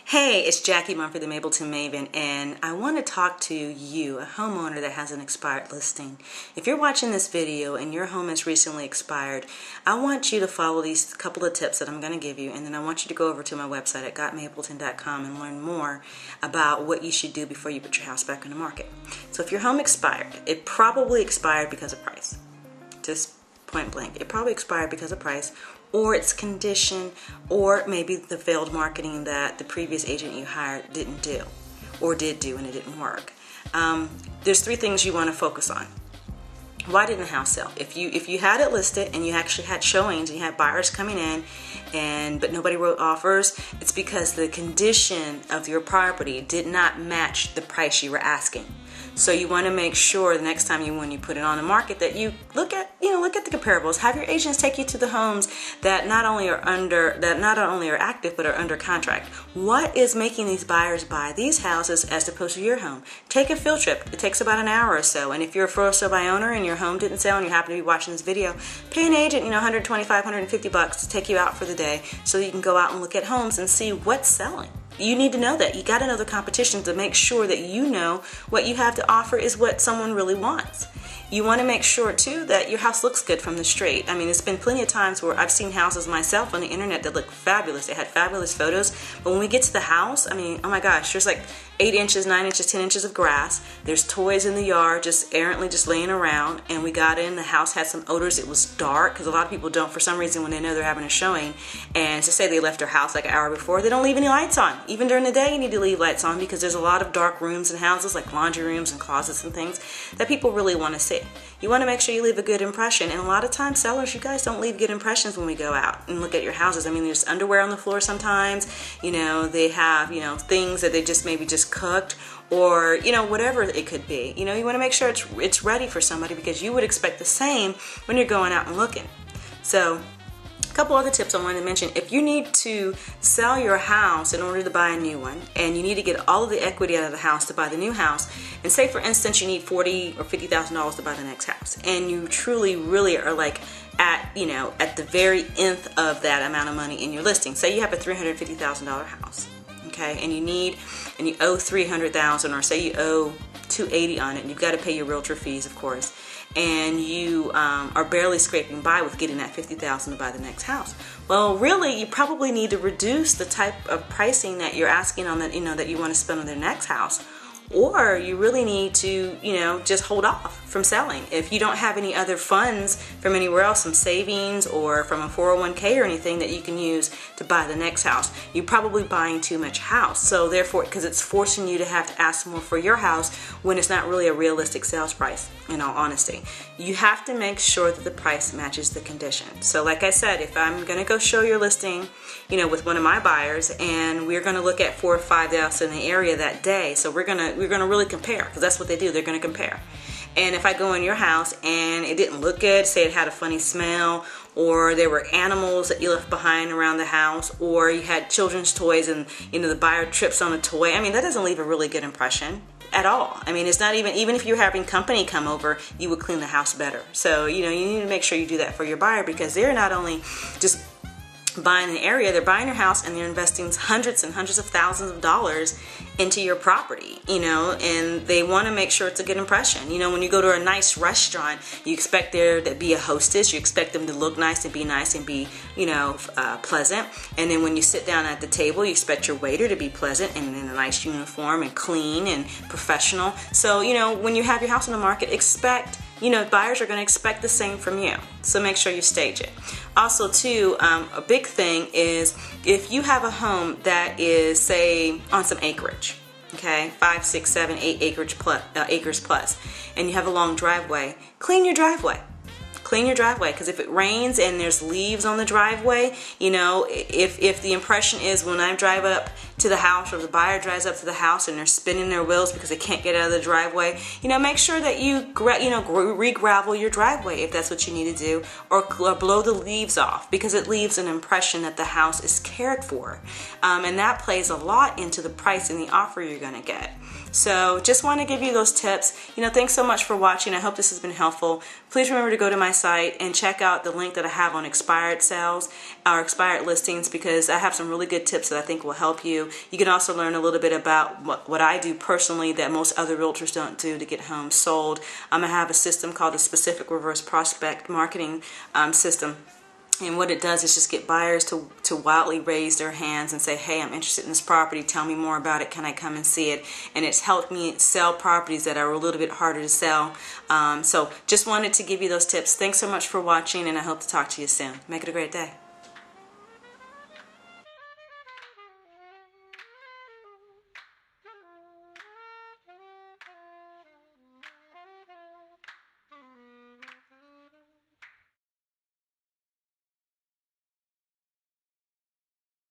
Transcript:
Hey, it's Jackie Mumford, the Mableton Maven, and I want to talk to you, a homeowner that has an expired listing. If you're watching this video and your home has recently expired, I want you to follow these couple of tips that I'm going to give you, and then I want you to go over to my website at gotmableton.com and learn more about what you should do before you put your house back on the market. So if your home expired, it probably expired because of price. Just point blank. It probably expired because of price, or its condition, or maybe the failed marketing that the previous agent you hired didn't do, or did do and it didn't work. There's three things you want to focus on. Why didn't the house sell? If you had it listed and you actually had showings and you had buyers coming in, but nobody wrote offers, it's because the condition of your property did not match the price you were asking. So you want to make sure the next time when you put it on the market that you look at the comparables. Have your agents take you to the homes that not only are active but are under contract. What is making these buyers buy these houses as opposed to your home? Take a field trip. It takes about an hour or so. And if you're a for sale by owner and your home didn't sell and you happen to be watching this video, pay an agent, $125, $150 to take you out for the day so you can go out and look at homes and see what's selling. You need to know that. You got to know the competition to make sure that you know what you have to offer is what someone really wants. You want to make sure too that your house looks good from the street. I mean, there's been plenty of times where I've seen houses myself on the internet that look fabulous. They had fabulous photos, but when we get to the house, I mean, oh my gosh, there's like 8 inches, 9 inches, 10 inches of grass. There's toys in the yard just errantly just laying around, and we got in, the house had some odors. It was dark because a lot of people don't, for some reason, when they know they're having a showing, and to say they left their house like an hour before, they don't leave any lights on. Even during the day, you need to leave lights on because there's a lot of dark rooms in houses, like laundry rooms and closets and things that people really want to see. You want to make sure you leave a good impression, and a lot of times, sellers, you guys don't leave good impressions when we go out and look at your houses. I mean, there's underwear on the floor sometimes. They have, things that they just maybe just cooked, or whatever it could be. You want to make sure it's ready for somebody because you would expect the same when you're going out and looking. So a couple other tips I wanted to mention. If you need to sell your house in order to buy a new one, and you need to get all of the equity out of the house to buy the new house, and say for instance you need $40,000 or $50,000 to buy the next house, and you truly really are like at the very nth of that amount of money in your listing. Say you have a $350,000 house, okay, and you owe $300,000, or say you owe $280,000 on it, and you've got to pay your realtor fees, of course, and you are barely scraping by with getting that $50,000 to buy the next house. Well, really, you probably need to reduce the type of pricing that you're asking on that that you want to spend on the next house. Or you really need to, just hold off from selling. If you don't have any other funds from anywhere else, some savings or from a 401k or anything that you can use to buy the next house, you're probably buying too much house. So therefore, because it's forcing you to have to ask more for your house when it's not really a realistic sales price, in all honesty. You have to make sure that the price matches the condition. So like I said, if I'm going to go show your listing, with one of my buyers, and we're going to look at 4 or 5 houses in the area that day, so we're going to really compare, because that's what they do. They're going to compare. And if I go in your house and it didn't look good, say it had a funny smell, or there were animals that you left behind around the house, or you had children's toys and the buyer trips on a toy, I mean, that doesn't leave a really good impression at all. I mean, it's not even if you're having company come over, you would clean the house better. So you need to make sure you do that for your buyer, because they're not only just buying an area, they're buying your house and they're investing hundreds and hundreds of thousands of dollars into your property, and they want to make sure it's a good impression. When you go to a nice restaurant, you expect there to be a hostess, you expect them to look nice and be pleasant, and then when you sit down at the table, you expect your waiter to be pleasant and in a nice uniform and clean and professional. So, when you have your house on the market, expect buyers are going to expect the same from you. So make sure you stage it. Also, too, a big thing is if you have a home that is, say, on some acreage, okay, 5, 6, 7, 8 acres plus, and you have a long driveway, clean your driveway. Clean your driveway, because if it rains and there's leaves on the driveway, if the impression is when I drive up to the house, or the buyer drives up to the house and they're spinning their wheels because they can't get out of the driveway, make sure that you re-gravel your driveway if that's what you need to do, or blow the leaves off, because it leaves an impression that the house is cared for, and that plays a lot into the price and the offer you're going to get. So just want to give you those tips. Thanks so much for watching. I hope this has been helpful. Please remember to go to my site and check out the link that I have on expired sales or expired listings, because I have some really good tips that I think will help you. You can also learn a little bit about what I do personally that most other realtors don't do to get homes sold. I have a system called the Specific Reverse Prospect Marketing System. And what it does is just get buyers to wildly raise their hands and say, hey, I'm interested in this property. Tell me more about it. Can I come and see it? And it's helped me sell properties that are a little bit harder to sell. So just wanted to give you those tips. Thanks so much for watching, and I hope to talk to you soon. Make it a great day.